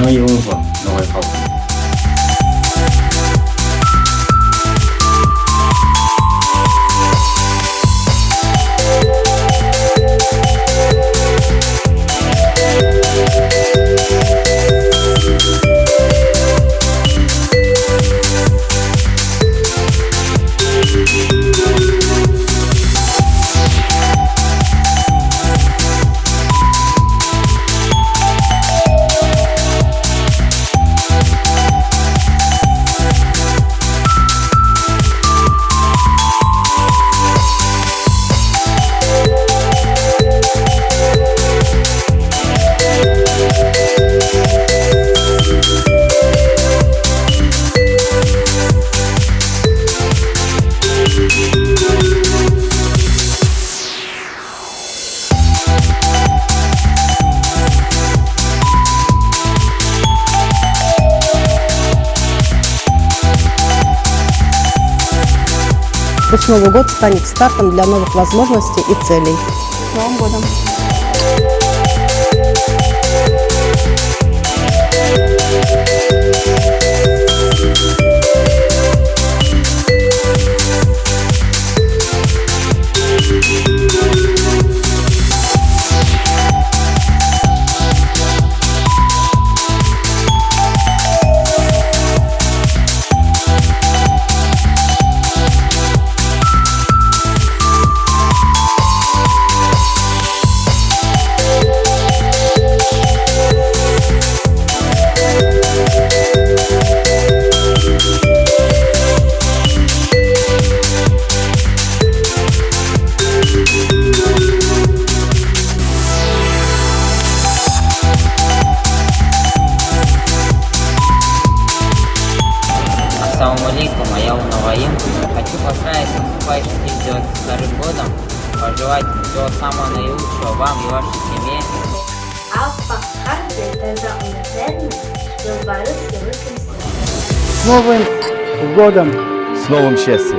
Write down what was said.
Новый год, новый папа. Пусть Новый год станет стартом для новых возможностей и целей. С Новым годом! Ассаламу алейкум, я Наваим. Хочу поздравить с наступающим 1992 годом, пожелать всего самого наилучшего вам и вашей семье. С Новым годом! С новым счастьем!